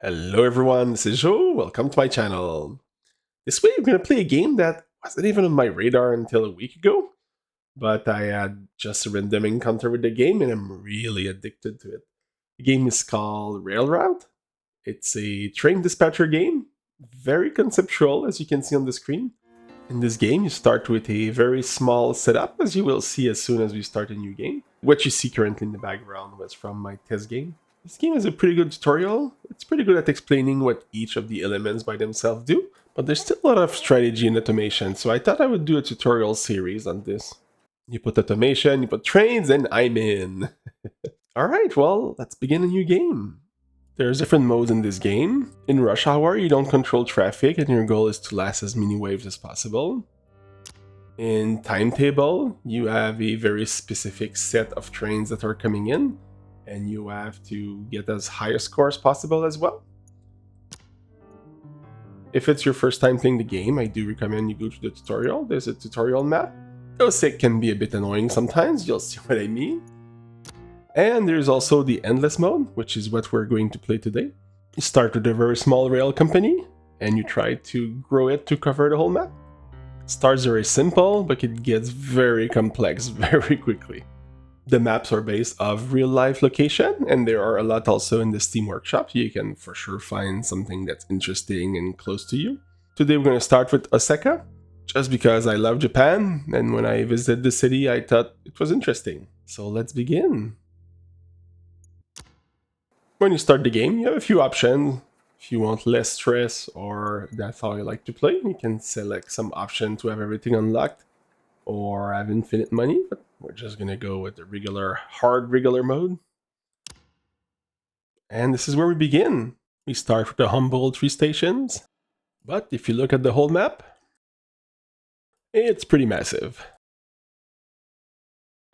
Hello everyone, this is Joe, welcome to my channel. This week we're going to play a game that wasn't even on my radar until a week ago, but I had just a random encounter with the game and I'm really addicted to it. The game is called Railroute. It's a train dispatcher game, very conceptual as you can see on the screen. In this game you start with a very small setup, as you will see as soon as we start a new game. What you see currently in the background was from my test game. This game is a pretty good tutorial. It's pretty good at explaining what each of the elements by themselves do, but there's still a lot of strategy and automation, so I thought I would do a tutorial series on this. You put automation, you put trains, and I'm in. Alright, well, let's begin a new game. There's different modes in this game. In rush hour, you don't control traffic and your goal is to last as many waves as possible. In timetable, you have a very specific set of trains that are coming in, and you have to get as high a score as possible as well. If it's your first time playing the game, I do recommend you go to the tutorial. There's a tutorial map. Those can be a bit annoying sometimes, you'll see what I mean. And there's also the endless mode, which is what we're going to play today. You start with a very small rail company, and you try to grow it to cover the whole map. It starts very simple, but it gets very complex very quickly. The maps are based off real-life location, and there are a lot also in the Steam Workshop. You can for sure find something that's interesting and close to you. Today we're going to start with Osaka, just because I love Japan, and when I visited the city I thought it was interesting. So let's begin. When you start the game, you have a few options. If you want less stress or that's how you like to play, you can select some option to have everything unlocked or have infinite money, but we're just gonna go with the regular mode. And this is where we begin. We start with the humble 3 stations, but if you look at the whole map, it's pretty massive.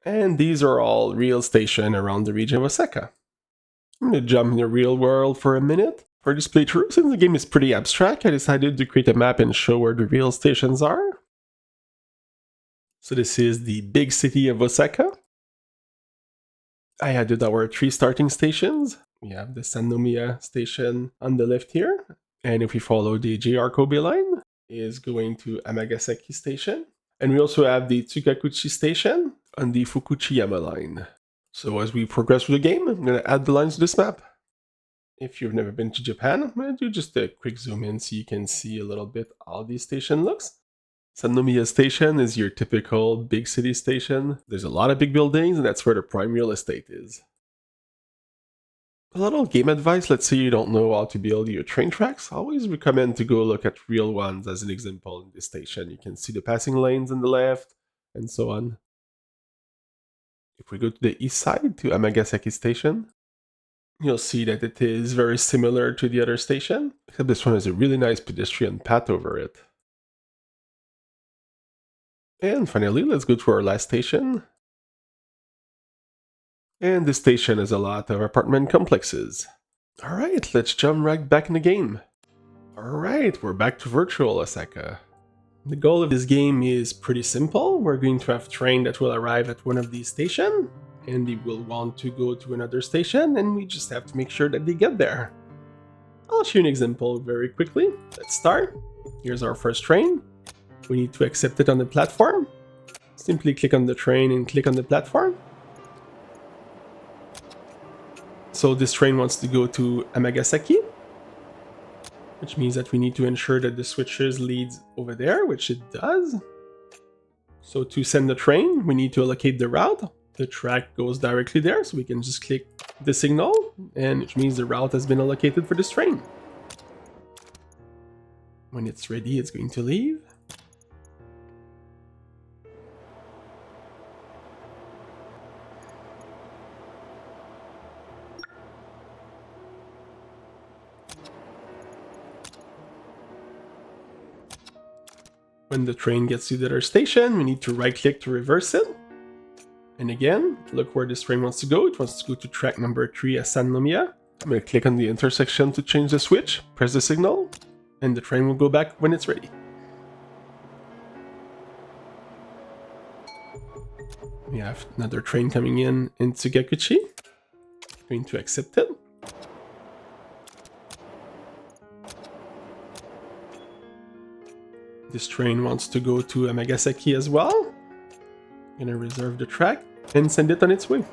And these are all real stations around the region of Osaka. I'm gonna jump in the real world for a minute. For this playthrough, since the game is pretty abstract, I decided to create a map and show where the real stations are. So this is the big city of Osaka. I added our 3 starting stations. We have the Sannomiya station on the left here. And if we follow the JR Kobe line, is going to Amagasaki station. And we also have the Tsukakuchi station on the Fukuchiyama line. So as we progress through the game, I'm going to add the lines to this map. If you've never been to Japan, I'm going to do just a quick zoom in so you can see a little bit how the station looks. Sannomiya Station is your typical big city station. There's a lot of big buildings and that's where the prime real estate is. A little game advice, let's say you don't know how to build your train tracks, I always recommend to go look at real ones as an example in this station. You can see the passing lanes on the left and so on. If we go to the east side to Amagasaki Station, you'll see that it is very similar to the other station, except this one has a really nice pedestrian path over it. And finally, let's go to our last station. And this station has a lot of apartment complexes. Alright, let's jump right back in the game. Alright, we're back to virtual Osaka. The goal of this game is pretty simple. We're going to have train that will arrive at one of these stations, and they will want to go to another station, and we just have to make sure that they get there. I'll show you an example very quickly. Let's start. Here's our first train. We need to accept it on the platform. Simply click on the train and click on the platform. So this train wants to go to Amagasaki, which means that we need to ensure that the switches leads over there, which it does. So to send the train, we need to allocate the route. The track goes directly there, so we can just click the signal, and which means the route has been allocated for this train. When it's ready, it's going to leave. When the train gets to the other station, we need to right-click to reverse it. And again, look where this train wants to go. It wants to go to track number 3 at Sannomiya. I'm going to click on the intersection to change the switch, press the signal, and the train will go back when it's ready. We have another train coming in Tsukakuchi. Going to accept it. This train wants to go to Amagasaki as well. Gonna reserve the track and send it on its way.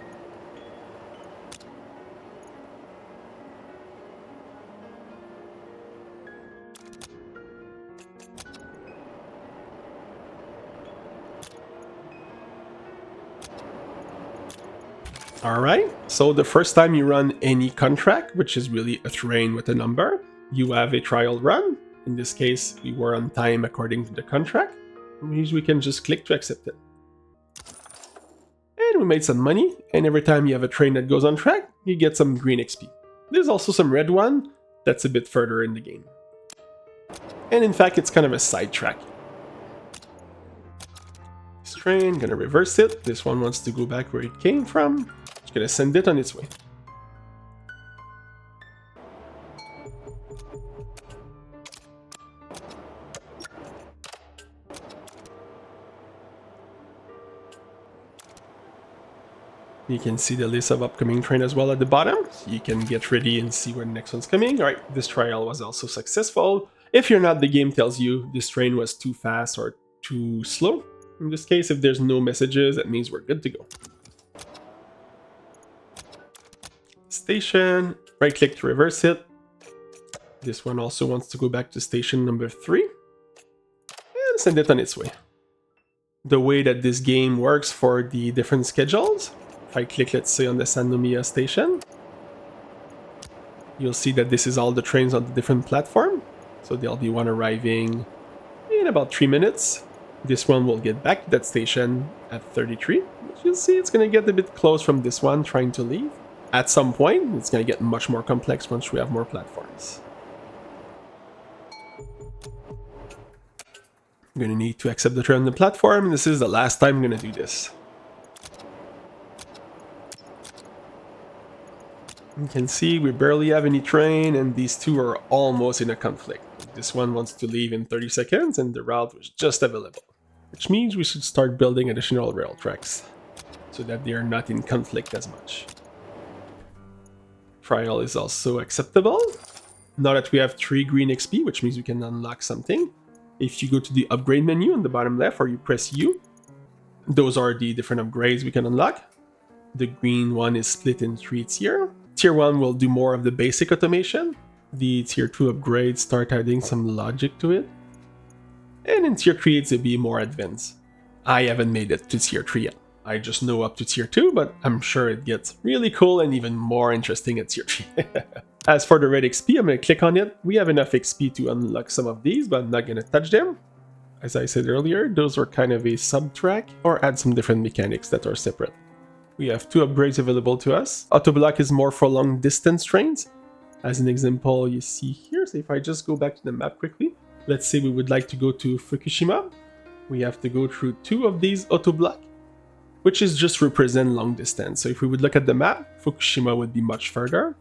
Alright, so the first time you run any contract, which is really a train with a number, you have a trial run. In this case, we were on time according to the contract, which means we can just click to accept it. And we made some money, and every time you have a train that goes on track, you get some green XP. There's also some red one that's a bit further in the game. And in fact, it's kind of a side track. This train, gonna reverse it. This one wants to go back where it came from. It's gonna send it on its way. You can see the list of upcoming train as well at the bottom. So you can get ready and see where the next one's coming. Alright, this trial was also successful. If you're not, the game tells you this train was too fast or too slow. In this case, if there's no messages, that means we're good to go. Station, right click to reverse it. This one also wants to go back to station number 3. And send it on its way. The way that this game works for the different schedules, if I click, let's say, on the Sannomiya station, you'll see that this is all the trains on the different platform. So there'll be one arriving in about 3 minutes. This one will get back to that station at 33. But you'll see it's going to get a bit close from this one trying to leave. At some point, it's going to get much more complex once we have more platforms. I'm going to need to accept the train on the platform, and this is the last time I'm going to do this. You can see we barely have any train, and these two are almost in a conflict. This one wants to leave in 30 seconds, and the route was just available. Which means we should start building additional rail tracks, so that they are not in conflict as much. Trial is also acceptable. Now that we have 3 green XP, which means we can unlock something. If you go to the upgrade menu on the bottom left, or you press U, those are the different upgrades we can unlock. The green one is split in 3 tiers. Tier 1 will do more of the basic automation. The Tier 2 upgrades start adding some logic to it. And in Tier 3 it's a bit more advanced. I haven't made it to Tier 3 yet. I just know up to Tier 2, but I'm sure it gets really cool and even more interesting at Tier 3. As for the red XP, I'm going to click on it. We have enough XP to unlock some of these, but I'm not going to touch them. As I said earlier, those are kind of a sub-track, or add some different mechanics that are separate. We have 2 upgrades available to us. Autoblock is more for long distance trains. As an example, you see here, so if I just go back to the map quickly, let's say we would like to go to Fukushima. We have to go through 2 of these autoblock, which is just represent long distance. So if we would look at the map, Fukushima would be much further.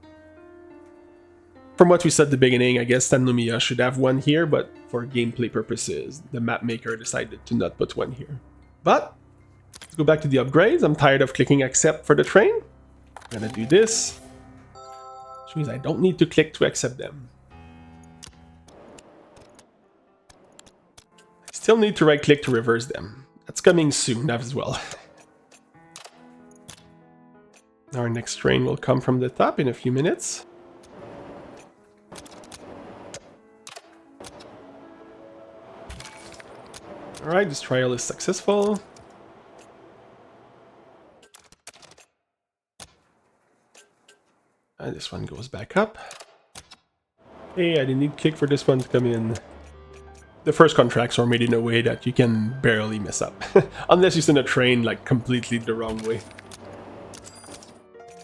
From what we said at the beginning, I guess Sannomiya should have one here, but for gameplay purposes, the map maker decided to not put one here. But let's go back to the upgrades. I'm tired of clicking accept for the train. I'm gonna do this, which means I don't need to click to accept them. I still need to right click to reverse them. That's coming soon as well. Our next train will come from the top in a few minutes. Alright, this trial is successful. And this one goes back up. Hey, I didn't need to click for this one to come in. The first contracts are made in a way that you can barely mess up. Unless you send a train like completely the wrong way.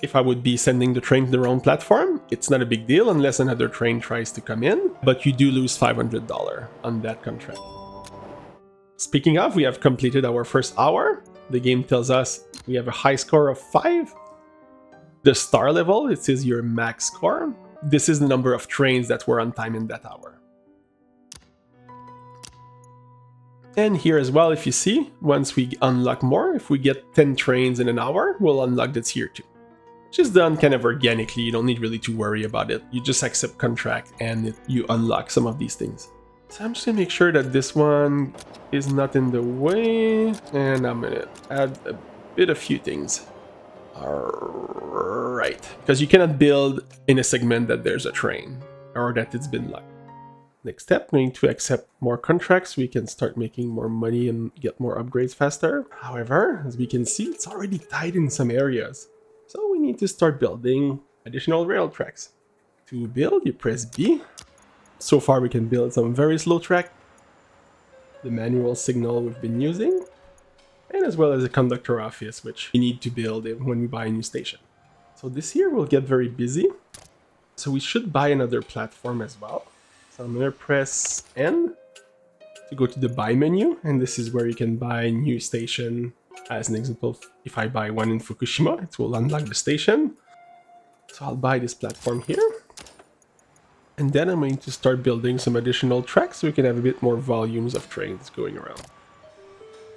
If I would be sending the train to the wrong platform, it's not a big deal unless another train tries to come in, but you do lose $500 on that contract. Speaking of, we have completed our first hour. The game tells us we have a high score of 5. The star level, it says your max score. This is the number of trains that were on time in that hour. And here as well, if you see, once we unlock more, if we get 10 trains in an hour, we'll unlock the tier 2. Which is done kind of organically, you don't need really to worry about it. You just accept contract and you unlock some of these things. So I'm just gonna make sure that this one is not in the way, and I'm gonna add a few things. Alright, because you cannot build in a segment that there's a train, or that it's been locked. Next step, we need to accept more contracts so we can start making more money and get more upgrades faster. However, as we can see, it's already tight in some areas. So we need to start building additional rail tracks. To build, you press B. So far we can build some very slow track, the manual signal we've been using, and as well as a conductor office, which we need to build when we buy a new station. So this year will get very busy. So we should buy another platform as well. So I'm gonna press N to go to the buy menu, and this is where you can buy a new station. As an example, if I buy one in Fukushima, it will unlock the station. So I'll buy this platform here. And then I'm going to start building some additional tracks so we can have a bit more volumes of trains going around.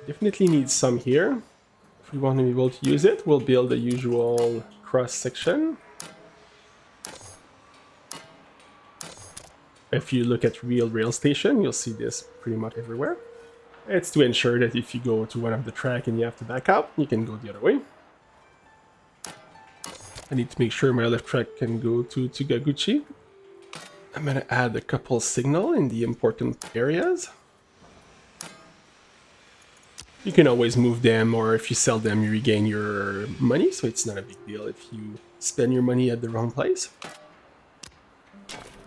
Definitely need some here. If we want to be able to use it, we'll build the usual cross section. If you look at real rail station, you'll see this pretty much everywhere. It's to ensure that if you go to one of the track and you have to back out, you can go the other way. I need to make sure my left track can go to Tsugaguchi. I'm going to add a couple signal in the important areas. You can always move them, or if you sell them, you regain your money, so it's not a big deal if you spend your money at the wrong place.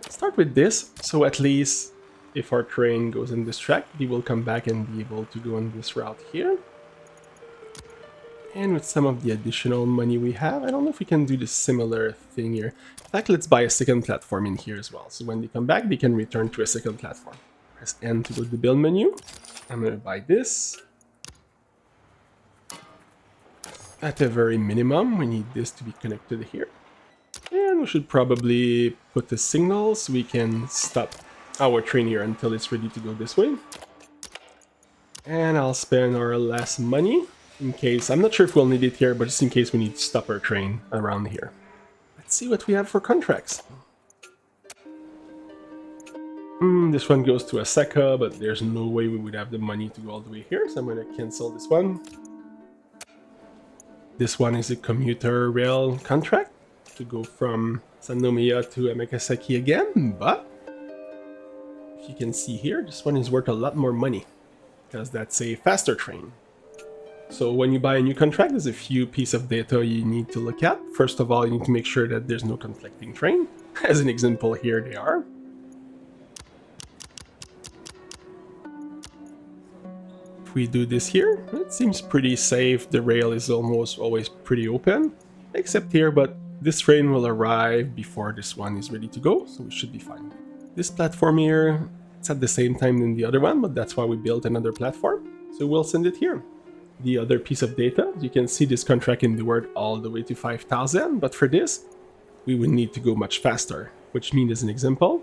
Start with this, so at least if our train goes in this track, we will come back and be able to go on this route here. And with some of the additional money we have, I don't know if we can do the similar thing here. In fact, let's buy a second platform in here as well. So when they come back, they can return to a second platform. Press N to go to the build menu. I'm going to buy this. At a very minimum, we need this to be connected here. And we should probably put the signal so we can stop our train here until it's ready to go this way. And I'll spend our last money in case, I'm not sure if we'll need it here, but just in case we need to stop our train around here. Let's see what we have for contracts. This one goes to Osaka, but there's no way we would have the money to go all the way here, so I'm going to cancel this one. This one is a commuter rail contract to go from Sannomiya to Amagasaki again, but if you can see here, this one is worth a lot more money because that's a faster train. So when you buy a new contract, there's a few pieces of data you need to look at. First of all, you need to make sure that there's no conflicting train. As an example, here they are. If we do this here, it seems pretty safe. The rail is almost always pretty open, except here, but this train will arrive before this one is ready to go, so we should be fine. This platform here, it's at the same time than the other one, but that's why we built another platform, so we'll send it here. The other piece of data, you can see this contract in the word all the way to 5,000, but for this, we would need to go much faster, which means, as an example,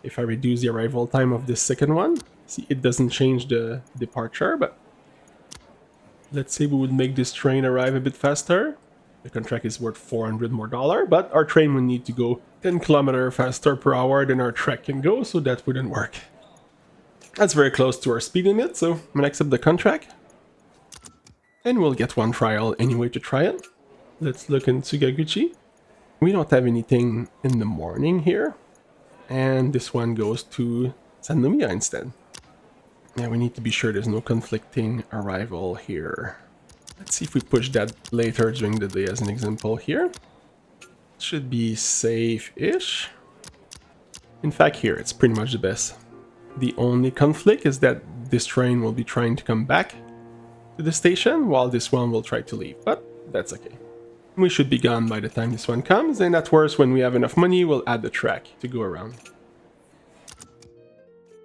if I reduce the arrival time of this second one, see, it doesn't change the departure, but let's say we would make this train arrive a bit faster. The contract is worth $400 more, but our train would need to go 10 km faster per hour than our track can go, so that wouldn't work. That's very close to our speed limit, so I'm gonna accept the contract. And we'll get one trial anyway to try it. Let's look in Tsugaguchi. We don't have anything in the morning here. And this one goes to Sannomiya instead. Yeah, we need to be sure there's no conflicting arrival here. Let's see if we push that later during the day as an example here. Should be safe-ish. In fact, here, it's pretty much the best. The only conflict is that this train will be trying to come back to the station while this one will try to leave, but that's okay. We should be gone by the time this one comes, and at worst, when we have enough money, we'll add the track to go around.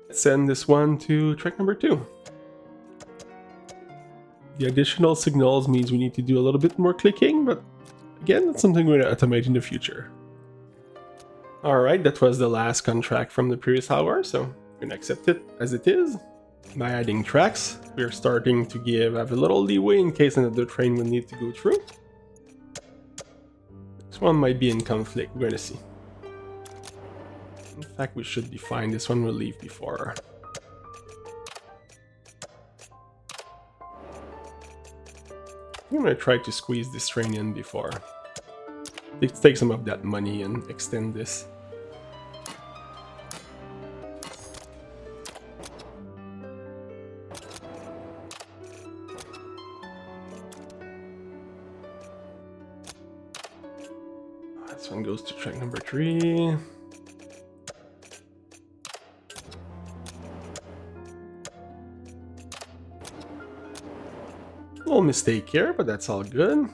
Let's send this one to track number 2. The additional signals means we need to do a little bit more clicking, but again, that's something we're going to automate in the future. Alright, that was the last contract from the previous hour, so we're going to accept it as it is. By adding tracks, we're starting to have a little leeway in case another train will need to go through. This one might be in conflict, we're going to see. In fact, we should be fine. This one will leave before. I'm gonna try to squeeze this train in before. Let's take some of that money and extend this. This one goes to track number 3. Little mistake here, but that's all good.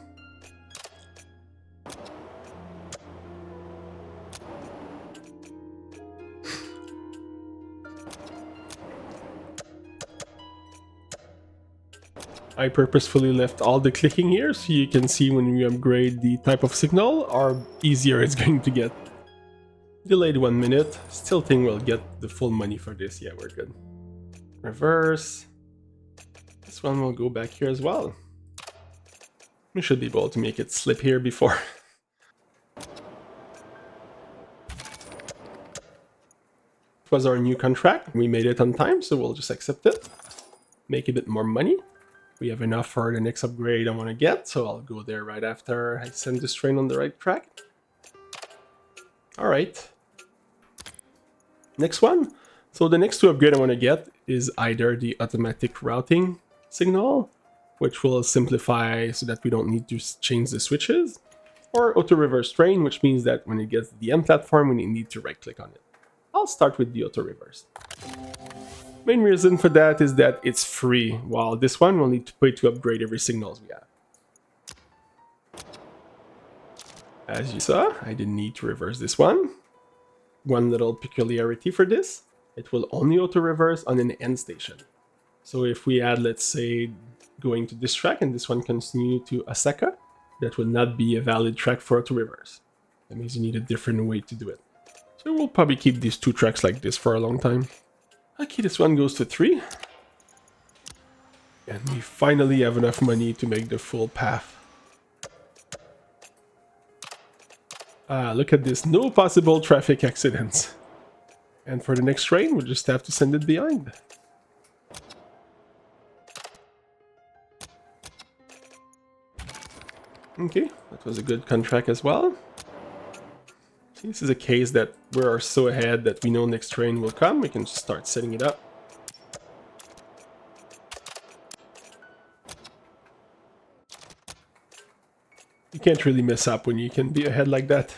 I purposefully left all the clicking here so you can see when we upgrade the type of signal, how easier it's going to get. Delayed 1 minute, still think we'll get the full money for this. Yeah, we're good. Reverse. This one will go back here as well. We should be able to make it slip here before. It was our new contract. We made it on time, so we'll just accept it. Make a bit more money. We have enough for the next upgrade I want to get, so I'll go there right after I send this train on the right track. Alright. Next one. So the next 2 upgrade I want to get is either the automatic routing signal, which will simplify so that we don't need to change the switches, or auto reverse train, which means that when it gets to the end platform, we need to right click on it. I'll start with the auto reverse. Main reason for that is that it's free, while this one we'll need to pay to upgrade every signals we have. As you saw, I didn't need to reverse this one. One little peculiarity for this, it will only auto-reverse on an end station. So if we add, let's say, going to this track and this one continue to Osaka, that will not be a valid track for auto-reverse. That means you need a different way to do it. So we'll probably keep these 2 tracks like this for a long time. Okay, this one goes to 3. And we finally have enough money to make the full path. Look at this, no possible traffic accidents. And for the next train, we'll just have to send it behind. Okay, that was a good contract as well. See, this is a case that we are so ahead that we know next train will come. We can just start setting it up. You can't really mess up when you can be ahead like that.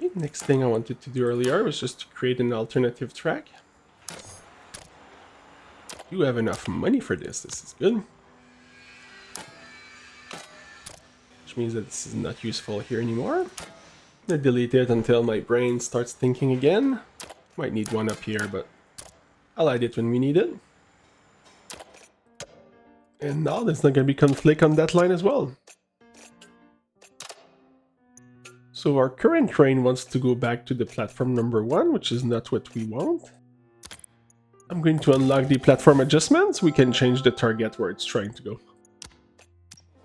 Okay, next thing I wanted to do earlier was just to create an alternative track. You have enough money for this. This is good. Which means that this is not useful here anymore. I'm gonna delete it until my brain starts thinking again. Might need one up here, but I'll add it when we need it. And now there's not gonna be conflict on that line as well. So our current train wants to go back to the platform number 1, which is not what we want. I'm going to unlock the platform adjustments. We can change the target where it's trying to go.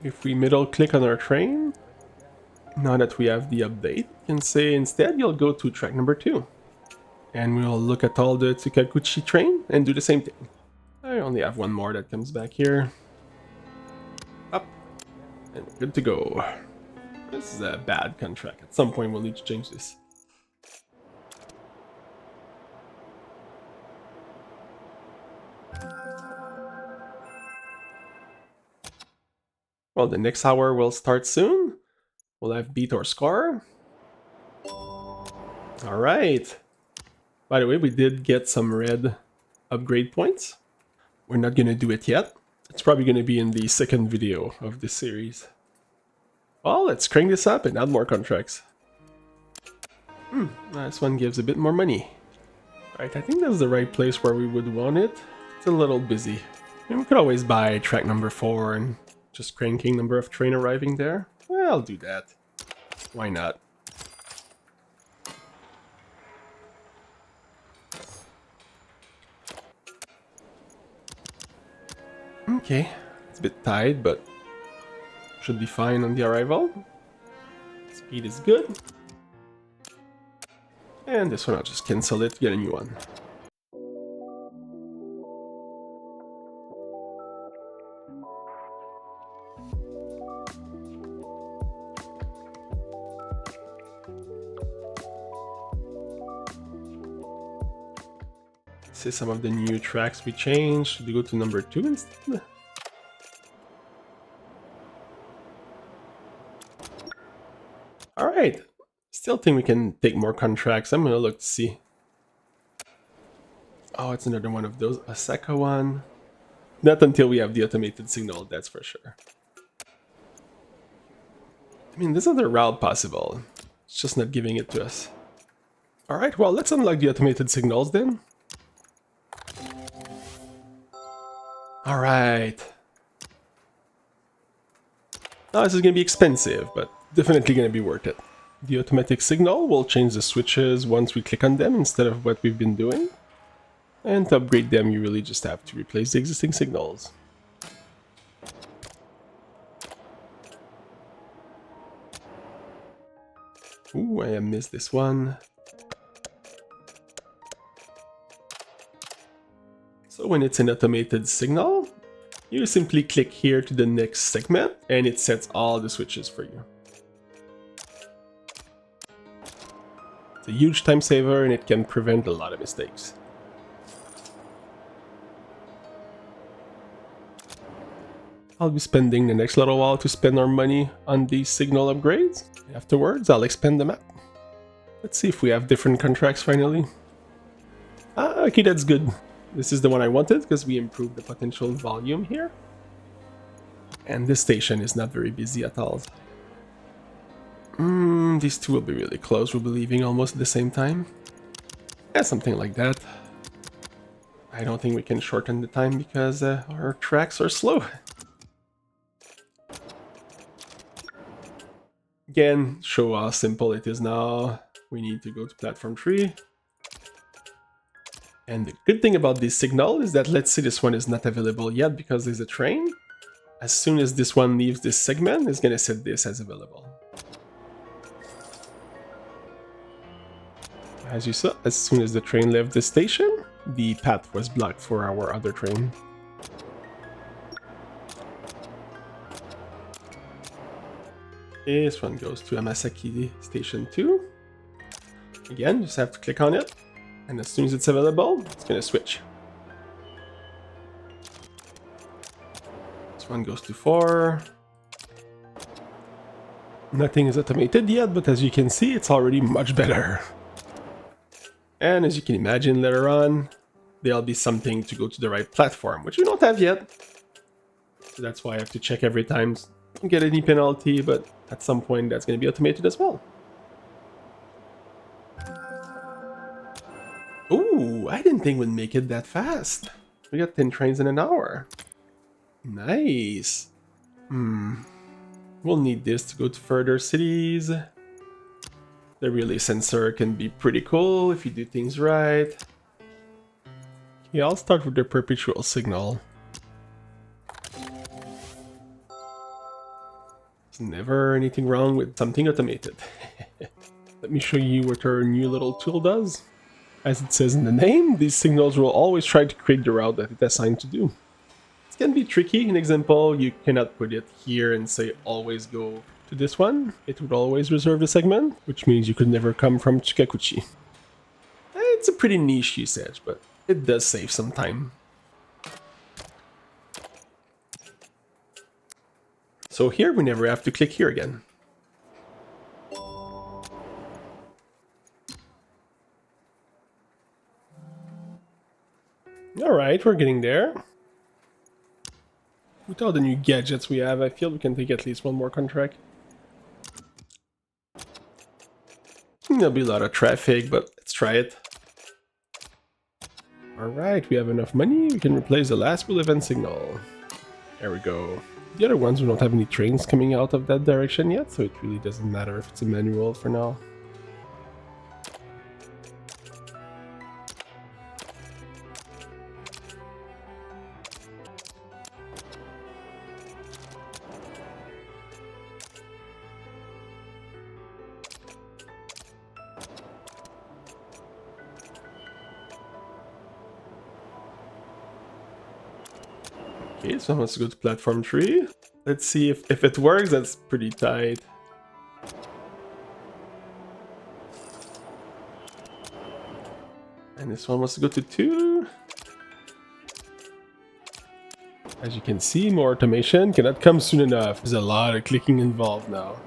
If we middle click on our train, now that we have the update, we can say instead you'll go to track number 2. And we'll look at all the Tsukakuchi train and do the same thing. I only have one more that comes back here. Up. And we're good to go. This is a bad contract. At some point we'll need to change this. Well, the next hour will start soon. We'll have beat our score. Alright. By the way, we did get some red upgrade points. We're not going to do it yet. It's probably going to be in the second video of this series. Well, let's crank this up and add more contracts. This one gives a bit more money. Alright, I think that's the right place where we would want it. It's a little busy. And we could always buy track number 4 and just cranking number of train arriving there. Well, I'll do that. Why not? Okay, it's a bit tight, but should be fine on the arrival. 8 is good. And this one, I'll just cancel it, get a new one. See some of the new tracks we changed. Should we go to number 2 instead? Alright. Still think we can take more contracts. I'm gonna look to see. Oh, it's another one of those. Osaka one. Not until we have the automated signal, that's for sure. I mean, there's another route possible. It's just not giving it to us. Alright, well, let's unlock the automated signals then. Alright. Now, this is going to be expensive, but definitely going to be worth it. The automatic signal will change the switches once we click on them instead of what we've been doing. And to upgrade them, you really just have to replace the existing signals. Ooh, I missed this one. So when it's an automated signal, you simply click here to the next segment and it sets all the switches for you. It's a huge time saver and it can prevent a lot of mistakes. I'll be spending the next little while to spend our money on these signal upgrades. Afterwards, I'll expand the map. Let's see if we have different contracts finally. Ah, okay, that's good. This is the one I wanted because we improved the potential volume here. And this station is not very busy at all. These two will be really close. We'll be leaving almost at the same time. Yeah, something like that. I don't think we can shorten the time because our tracks are slow. Again, show how simple it is now. We need to go to platform 3. And the good thing about this signal is that let's say this one is not available yet because there's a train. As soon as this one leaves this segment, it's going to set this as available. As you saw, as soon as the train left the station, the path was blocked for our other train. This one goes to Amasaki Station 2. Again, just have to click on it. And as soon as it's available, it's going to switch. This one goes to 4. Nothing is automated yet, but as you can see, it's already much better. And as you can imagine, later on, there'll be something to go to the right platform, which we don't have yet. So that's why I have to check every time. Don't get any penalty, but at some point that's going to be automated as well. Ooh, I didn't think we'd make it that fast. We got 10 trains in an hour. Nice. We'll need this to go to further cities. The relay sensor can be pretty cool if you do things right. Okay, I'll start with the perpetual signal. There's never anything wrong with something automated. Let me show you what our new little tool does. As it says in the name, these signals will always try to create the route that it's assigned to do. It can be tricky. In example, you cannot put it here and say always go to this one. It would always reserve the segment, which means you could never come from Chikakuchi. It's a pretty niche usage, but it does save some time. So here we never have to click here again. Alright, we're getting there. With all the new gadgets we have, I feel we can take at least one more contract. There'll be a lot of traffic, but let's try it. Alright, we have enough money. We can replace the last wheel event signal. There we go. The other ones, we don't have any trains coming out of that direction yet, so it really doesn't matter if it's a manual for now. Okay, so let's go to platform 3. Let's see if it works. That's pretty tight. And this one wants to go to 2. As you can see, more automation cannot come soon enough. There's a lot of clicking involved now.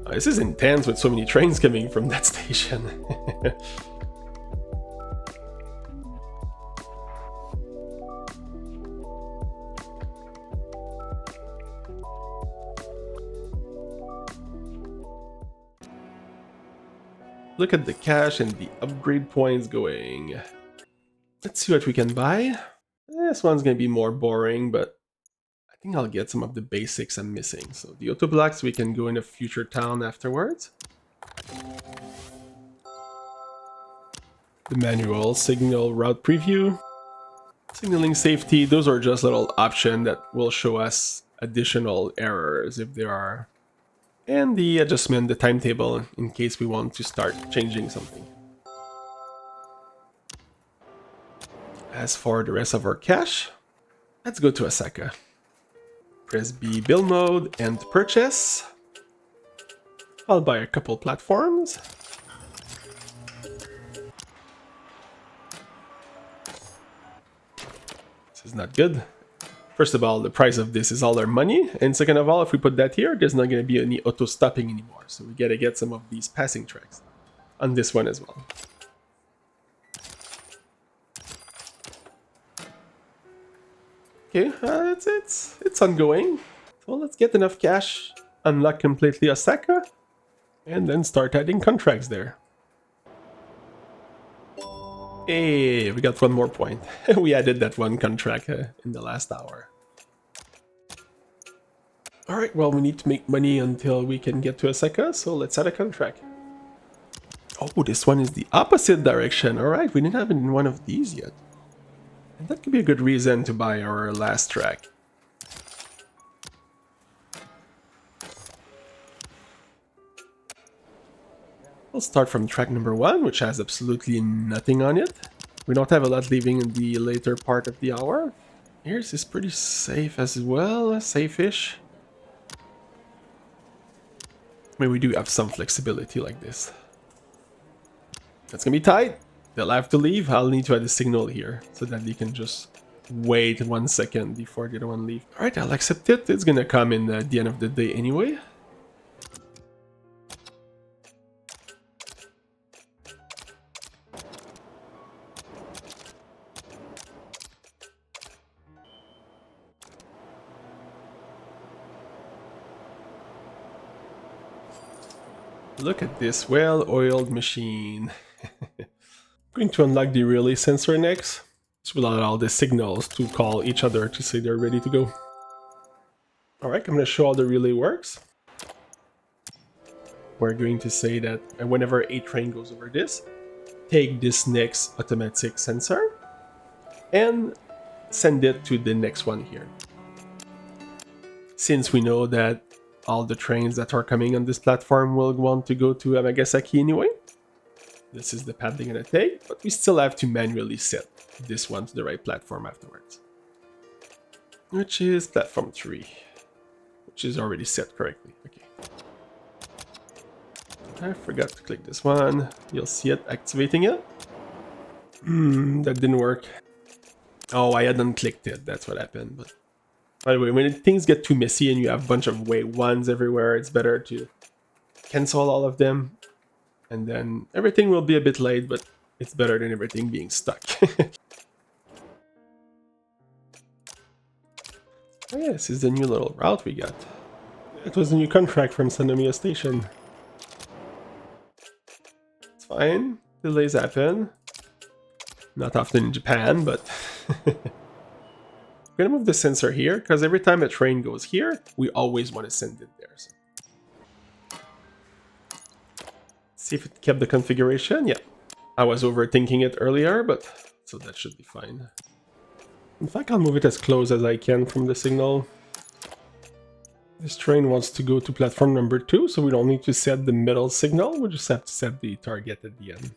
This is intense with so many trains coming from that station. Look at the cash and the upgrade points going. Let's see what we can buy. This one's gonna be more boring, but I think I'll get some of the basics I'm missing. So the auto blocks, we can go in a future town afterwards. The manual, signal, route preview, signaling safety, those are just little options that will show us additional errors if there are. And the adjustment, the timetable, in case we want to start changing something. As for the rest of our cash, let's go to Osaka. Press B, build mode, and purchase. I'll buy a couple platforms. This is not good. First of all, the price of this is all our money, and second of all, if we put that here, there's not going to be any auto-stopping anymore, so we gotta get some of these passing tracks on this one as well. Okay, it's ongoing. So let's get enough cash, unlock completely Osaka, and then start adding contracts there. Hey, we got one more point. We added that one contract in the last hour. Alright, well, we need to make money until we can get to Osaka, so let's add a contract. Oh, this one is the opposite direction. Alright, we didn't have one of these yet. And that could be a good reason to buy our last track. We'll start from track number 1, which has absolutely nothing on it. We don't have a lot leaving in the later part of the hour. Here's is pretty safe as well, safe-ish. I mean, we do have some flexibility like this. That's gonna be tight. They'll have to leave. I'll need to add a signal here so that they can just wait 1 second before the other one leaves. Alright, I'll accept it. It's gonna come in at the end of the day anyway. Look at this well-oiled machine. Going to unlock the relay sensor next. This will allow the signals to call each other to say they're ready to go. Alright, I'm going to show how the relay works. We're going to say that whenever a train goes over this, take this next automatic sensor and send it to the next one here. Since we know that all the trains that are coming on this platform will want to go to Amagasaki anyway, this is the path they're gonna take, but we still have to manually set this one to the right platform afterwards. Which is platform 3, which is already set correctly. Okay. I forgot to click this one. You'll see it activating it. That didn't work. Oh, I hadn't clicked it, that's what happened. But by the way, when things get too messy and you have a bunch of wait ones everywhere, it's better to cancel all of them. And then everything will be a bit late, but it's better than everything being stuck. Oh yeah, this is the new little route we got. It was a new contract from Sannomiya Station. It's fine. Delays happen. Not often in Japan, but... I'm gonna move the sensor here, because every time a train goes here, we always want to send it there. So. See if it kept the configuration. Yeah, I was overthinking it earlier, but so that should be fine. In fact, I'll move it as close as I can from the signal. This train wants to go to platform number 2, so we don't need to set the middle signal. We just have to set the target at the end.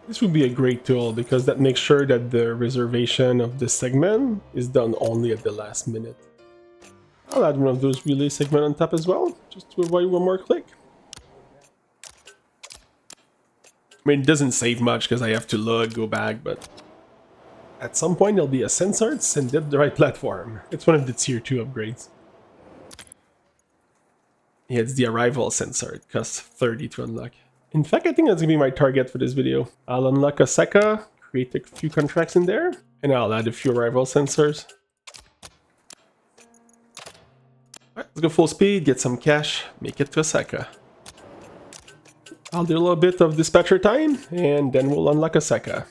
This would be a great tool because that makes sure that the reservation of the segment is done only at the last minute. I'll add one of those relay segments on top as well, just to avoid one more click. I mean, it doesn't save much because I have to log, go back, but at some point there'll be a sensor to send it the right platform. It's one of the tier 2 upgrades. Yeah, it's the arrival sensor. It costs 30 to unlock. In fact, I think that's gonna be my target for this video. I'll unlock Osaka, create a few contracts in there, and I'll add a few arrival sensors. Alright, let's go full speed, get some cash, make it to Osaka. I'll do a little bit of dispatcher time, and then we'll unlock Osaka.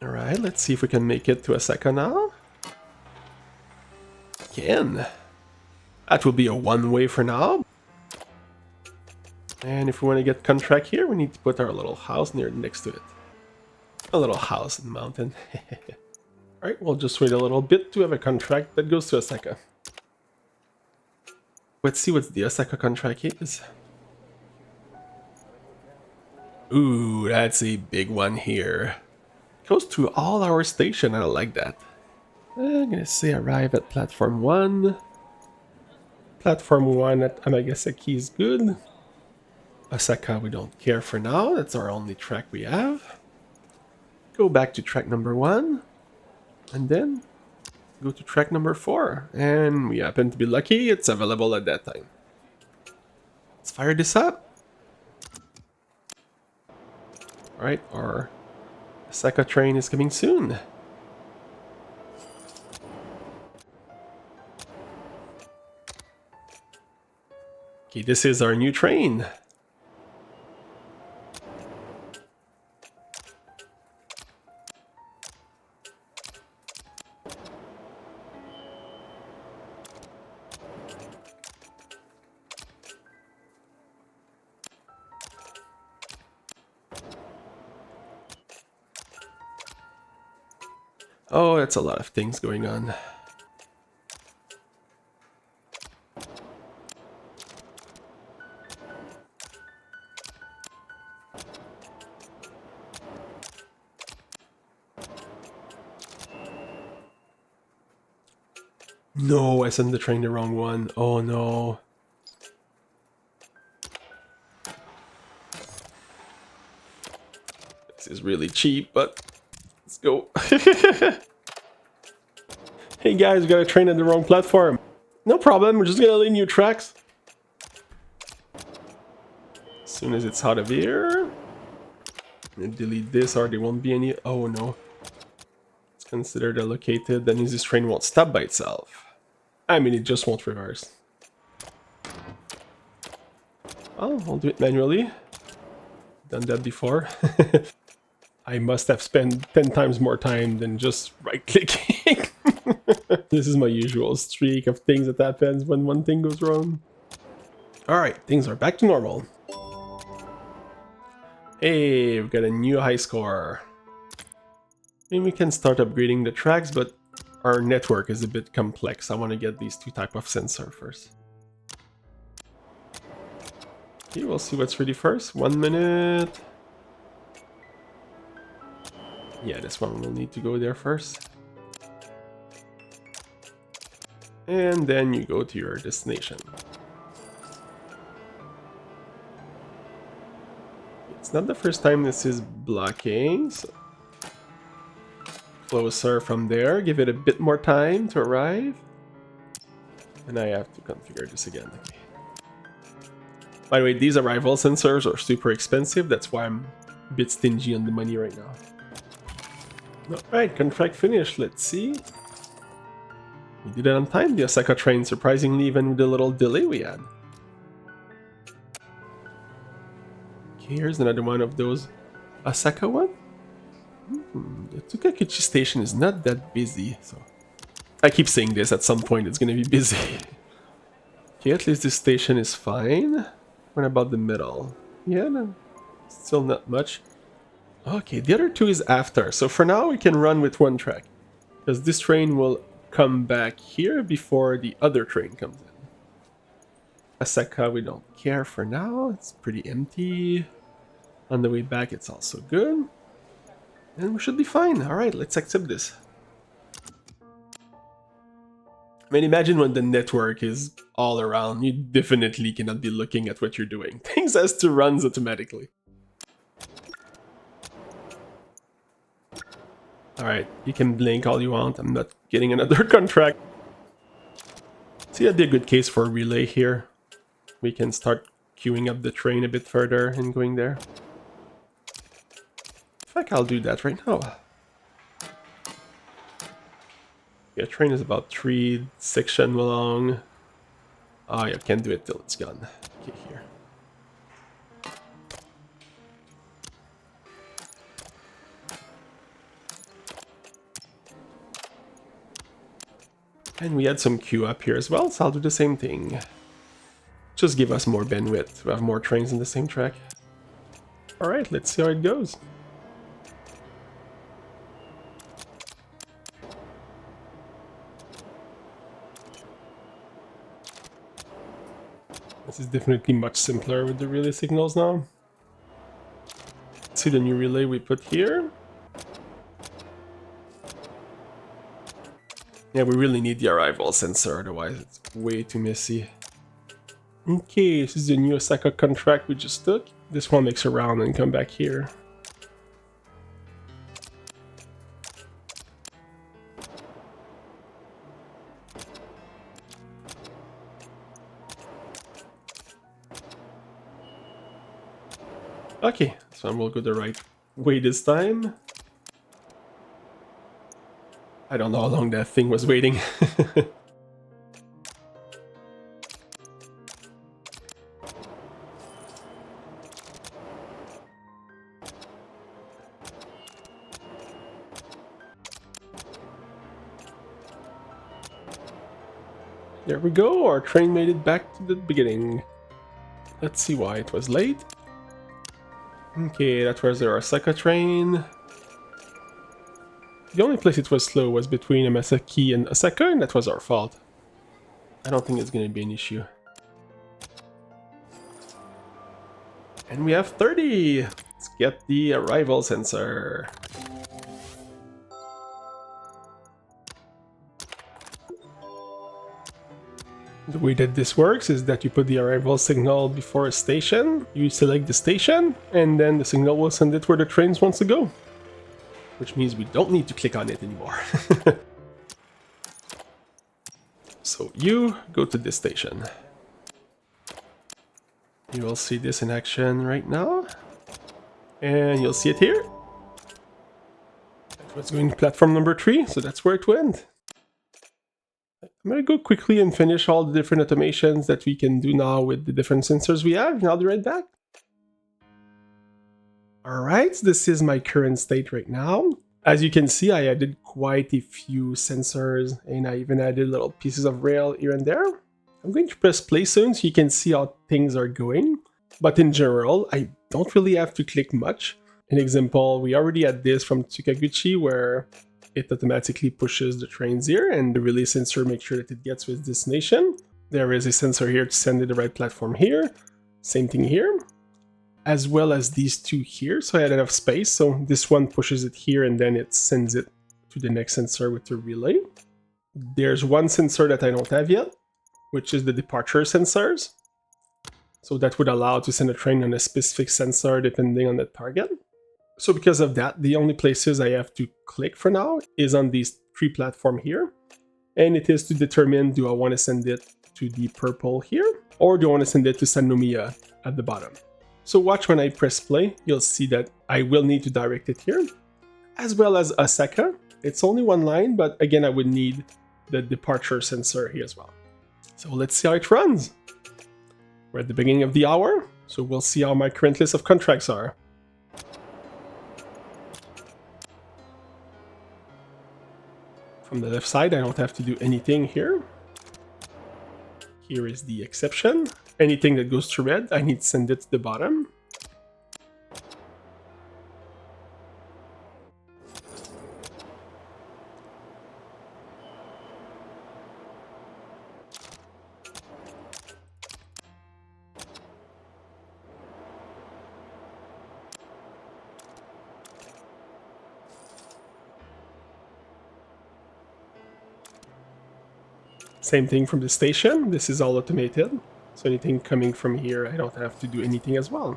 Alright, let's see if we can make it to Osaka now. Can. That will be a one-way for now. And if we want to get contract here, we need to put our little house next to it. A little house in the mountain. Alright, we'll just wait a little bit to have a contract that goes to Osaka. Let's see what the Osaka contract is. Ooh, that's a big one here. Goes to all our station. I like that. I'm gonna say arrive at platform 1. Platform 1 at Amagasaki is good. Osaka we don't care for now. That's our only track we have. Go back to track number 1. And then go to track number 4. And we happen to be lucky. It's available at that time. Let's fire this up. Alright, our Osaka train is coming soon. Okay, this is our new train. Oh, that's a lot of things going on. No, I sent the train the wrong one. Oh no. This is really cheap, but let's go. Hey guys, we got a train on the wrong platform. No problem, we're just gonna lay new tracks. As soon as it's out of here. And delete this or there won't be any. Oh no. It's considered allocated, that means this train won't stop by itself. I mean, it just won't reverse. Oh, I'll do it manually. Done that before. I must have spent 10 times more time than just right-clicking. This is my usual streak of things that happens when one thing goes wrong. Alright, things are back to normal. Hey, we've got a new high score. Maybe we can start upgrading the tracks, but our network is a bit complex. I want to get these two types of sensor first. Okay, we'll see what's ready first. 1 minute. Yeah, this one will need to go there first. And then you go to your destination. It's not the first time this is blocking, so closer from there, give it a bit more time to arrive. And I have to configure this again. Okay. By the way, these arrival sensors are super expensive, that's why I'm a bit stingy on the money right now. Alright, contract finished. Let's see. We did it on time, the Osaka train, surprisingly, even with the little delay we had. Okay, here's another one of those Osaka one. The Tokakuchi station is not that busy, so I keep saying this, at some point it's gonna be busy. Okay, at least this station is fine. What about the middle? Yeah, no, still not much. Okay, the other two is after, so for now we can run with one track. Because this train will come back here before the other train comes in. Osaka, we don't care for now, it's pretty empty. On the way back it's also good. And we should be fine. Alright, let's accept this. I mean, imagine when the network is all around, you definitely cannot be looking at what you're doing. Things has to run automatically. Alright, you can blink all you want, I'm not getting another contract. See, that'd be a good case for a relay here. We can start queuing up the train a bit further and going there. In fact, I'll do that right now. Yeah, train is about 3 sections long. Oh yeah, can't do it till it's gone. Okay, here. And we had some queue up here as well, so I'll do the same thing. Just give us more bandwidth to have more trains in the same track. Alright, let's see how it goes. This is definitely much simpler with the relay signals now. Let's see the new relay we put here. Yeah, we really need the arrival sensor, otherwise it's way too messy. Okay, this is the new Osaka contract we just took. This one makes a round and come back here. Okay, so we'll go the right way this time. I don't know how long that thing was waiting. There we go, our train made it back to the beginning. Let's see why it was late. Okay, that was our Osaka train. The only place it was slow was between Masaki and Osaka, and that was our fault. I don't think it's going to be an issue. And we have 30! Let's get the arrival sensor. The way that this works is that you put the arrival signal before a station, you select the station, and then the signal will send it where the trains wants to go. Which means we don't need to click on it anymore. So you go to this station. You will see this in action right now. And you'll see it here. It was going to platform number 3, so that's where it went. I'm going to go quickly and finish all the different automations that we can do now with the different sensors we have, and I'll be right back. Alright, this is my current state right now. As you can see, I added quite a few sensors, and I even added little pieces of rail here and there. I'm going to press play soon so you can see how things are going. But in general, I don't really have to click much. An example, we already had this from Tokakuchi where it automatically pushes the trains here, and the relay sensor makes sure that it gets to its destination. There is a sensor here to send it to the right platform here. Same thing here. As well as these two here, so I had enough space, so this one pushes it here and then it sends it to the next sensor with the relay. There's one sensor that I don't have yet, which is the departure sensors. So that would allow to send a train on a specific sensor depending on the target. So because of that, the only places I have to click for now is on these 3 platforms here. And it is to determine, do I want to send it to the purple here, or do I want to send it to Sannomiya at the bottom. So watch when I press play, you'll see that I will need to direct it here. as well as Osaka. It's only one line, but again, I would need the departure sensor here as well. So let's see how it runs. We're at the beginning of the hour, so we'll see how my current list of contracts are. From the left side, I don't have to do anything here. Here is the exception. Anything that goes to red, I need to send it to the bottom. Same thing from the station. This is all automated. So anything coming from here, I don't have to do anything as well.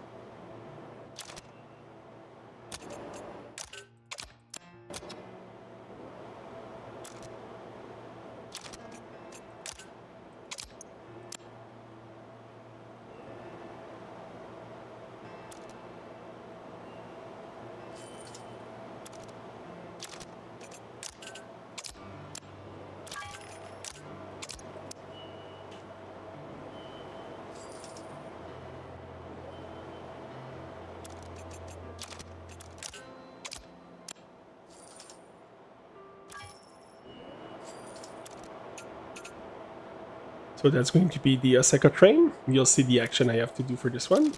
So that's going to be the Osaka train. You'll see the action I have to do for this one.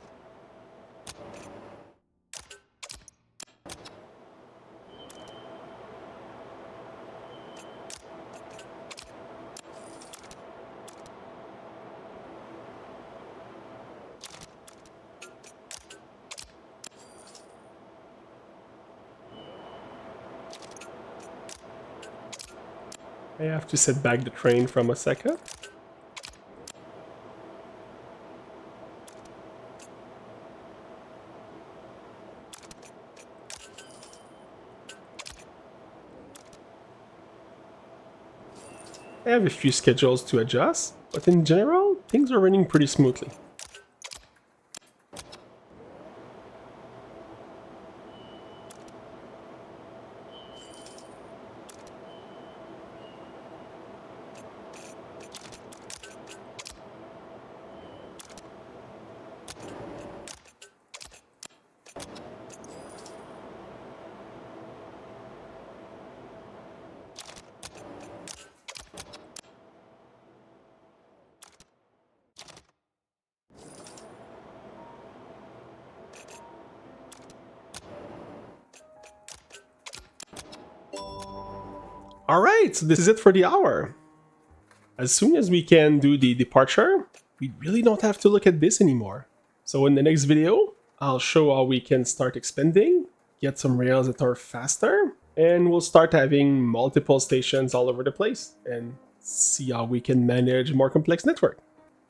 I have to set back the train from Osaka. I have a few schedules to adjust, but in general, things are running pretty smoothly. Alright, so this is it for the hour. As soon as we can do the departure, we really don't have to look at this anymore. So in the next video, I'll show how we can start expanding, get some rails that are faster, and we'll start having multiple stations all over the place, and see how we can manage a more complex network.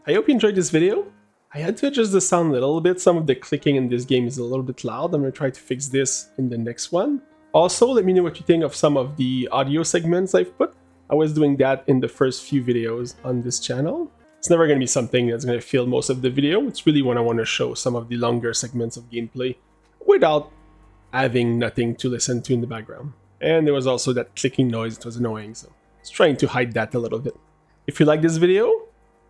I hope you enjoyed this video. I had to adjust the sound a little bit. Some of the clicking in this game is a little bit loud. I'm going to try to fix this in the next one. Also, let me know what you think of some of the audio segments I've put. I was doing that in the first few videos on this channel. It's never going to be something that's going to fill most of the video. It's really when I want to show some of the longer segments of gameplay without having nothing to listen to in the background. And there was also that clicking noise that was annoying, so I was trying to hide that a little bit. If you like this video,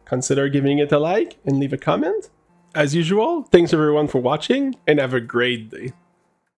consider giving it a like and leave a comment. As usual, thanks everyone for watching and have a great day.